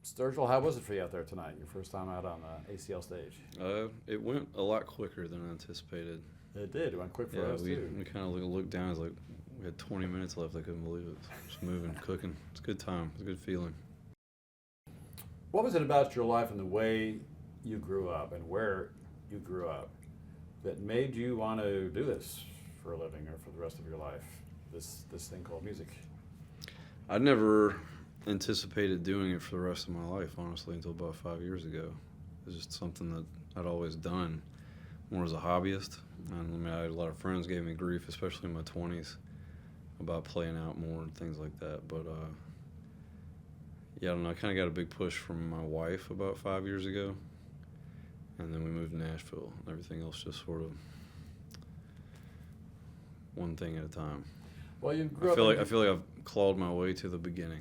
Sturgill, how was it for you out there tonight? Your first time out on the ACL stage? It went a lot quicker than I anticipated. It did. It went quick for us, we too. we kind of looked down. It's like we had 20 minutes left. I couldn't believe it. Just moving, cooking. It's a good time. It's a good feeling. What was it about your life and the way you grew up and where you grew up that made you want to do this for a living or for the rest of your life, this thing called music? I never anticipated doing it for the rest of my life, honestly, until about 5 years ago. It was just something that I'd always done more as a hobbyist. And I mean, I had a lot of friends gave me grief, especially in my 20s, about playing out more and things like that. But yeah, I don't know. I kind of got a big push from my wife about 5 years ago, and then we moved to Nashville. And everything else just sort of one thing at a time. Well, you grew I feel like I've clawed my way to the beginning.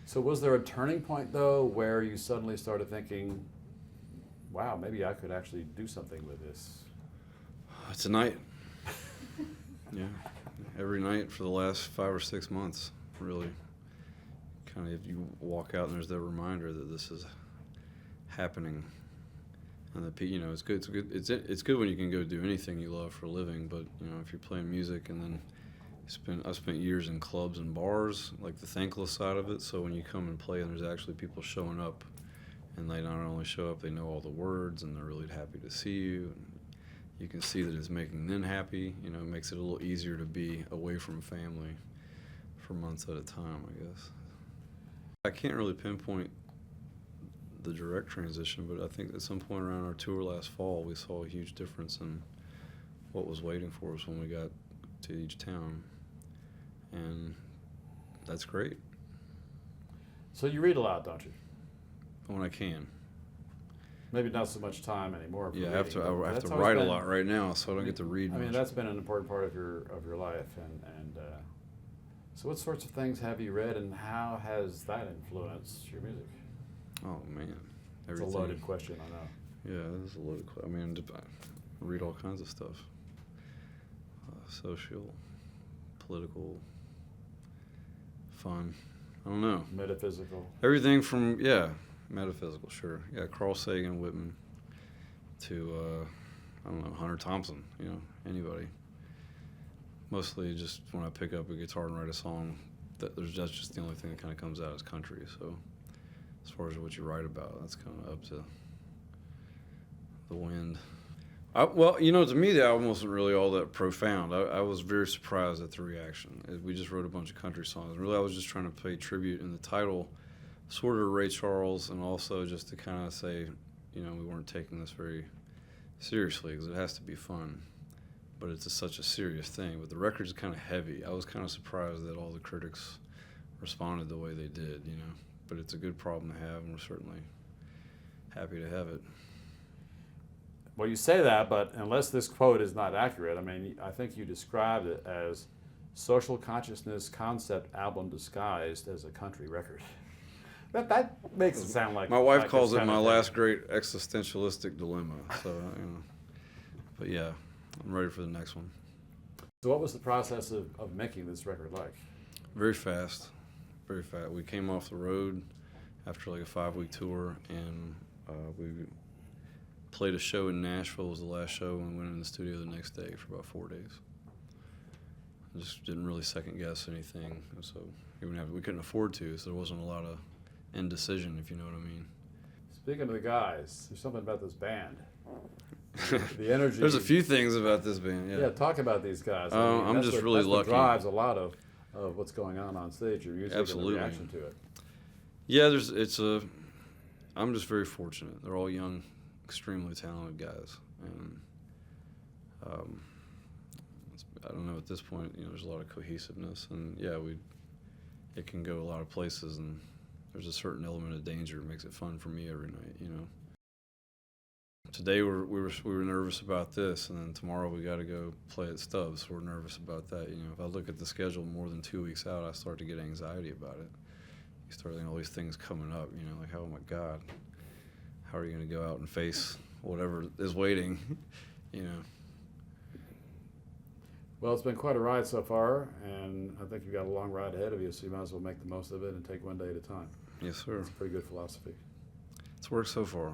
So was there a turning point, though, where you suddenly started thinking, wow, maybe I could actually do something with this? It's a night. Yeah. Every night for the last 5 or 6 months, really. Kind of, you walk out and there's that reminder that this is happening. And that, you know, it's good. It's good when you can go do anything you love for a living. But you know, if you're playing music and then I spent years in clubs and bars, like the thankless side of it. So when you come and play and there's actually people showing up, and they not only show up, they know all the words and they're really happy to see you. And you can see that it's making them happy. You know, it makes it a little easier to be away from family for months at a time, I guess. I can't really pinpoint the direct transition, but I think at some point around our tour last fall, we saw a huge difference in what was waiting for us when we got to each town. And that's great. So you read a lot, don't you? When I can. Maybe not so much time anymore. For Yeah, reading, I have to that's write always a lot right now, so I don't get to read I mean, much. that's been an important part of your life, and so what sorts of things have you read, and how has that influenced your music? Oh man, It's a loaded question, I know. Yeah, this is a loaded question. I mean, I read all kinds of stuff. Social, political, fun. I don't know. Metaphysical. Everything from, metaphysical, sure. Yeah, Carl Sagan, Whitman, to, I don't know, Hunter Thompson, you know, anybody. Mostly just when I pick up a guitar and write a song, that's just the only thing that kind of comes out is country. So as far as what you write about, that's kind of up to the wind. Well, you know, to me, the album wasn't really all that profound. I was very surprised at the reaction. We just wrote a bunch of country songs. Really, I was just trying to pay tribute in the title, sort of Ray Charles, and also just to kind of say, you know, we weren't taking this very seriously because it has to be fun. But it's such a serious thing. But the record's kind of heavy. I was kind of surprised that all the critics responded the way they did, you know. But it's a good problem to have, and we're certainly happy to have it. Well, you say that, but unless this quote is not accurate, I mean, I think you described it as social consciousness concept album disguised as a country record. That makes it sound like... My wife like calls it's it my kind of last great existentialistic dilemma. So, you know. But yeah, I'm ready for the next one. So what was the process of making this record like? Very fast. Very fast. We came off the road after like a 5-week tour, and we played a show in Nashville. It was the last show, and went in the studio the next day for about 4 days. I just didn't really second guess anything, so we couldn't afford to, so there wasn't a lot of indecision, if you know what I mean. Speaking of the guys, there's something about this band. The energy. There's a few things about this band, yeah. Yeah, talk about these guys. I'm just really that's lucky. What drives a lot of what's going on stage, your music Absolutely. and the reaction to it. Yeah, I'm just very fortunate. They're all young, extremely talented guys, and I don't know, at this point, you know, there's a lot of cohesiveness, and yeah, it can go a lot of places, and there's a certain element of danger that makes it fun for me every night, you know. Today we were nervous about this, and then tomorrow we got to go play at Stubbs, so we're nervous about that. You know, if I look at the schedule more than 2 weeks out, I start to get anxiety about it. You start thinking all these things coming up, you know, like, oh my God, how are you going to go out and face whatever is waiting, you know? Well, it's been quite a ride so far, and I think you've got a long ride ahead of you, so you might as well make the most of it and take one day at a time. Yes, sir. It's a pretty good philosophy. It's worked so far.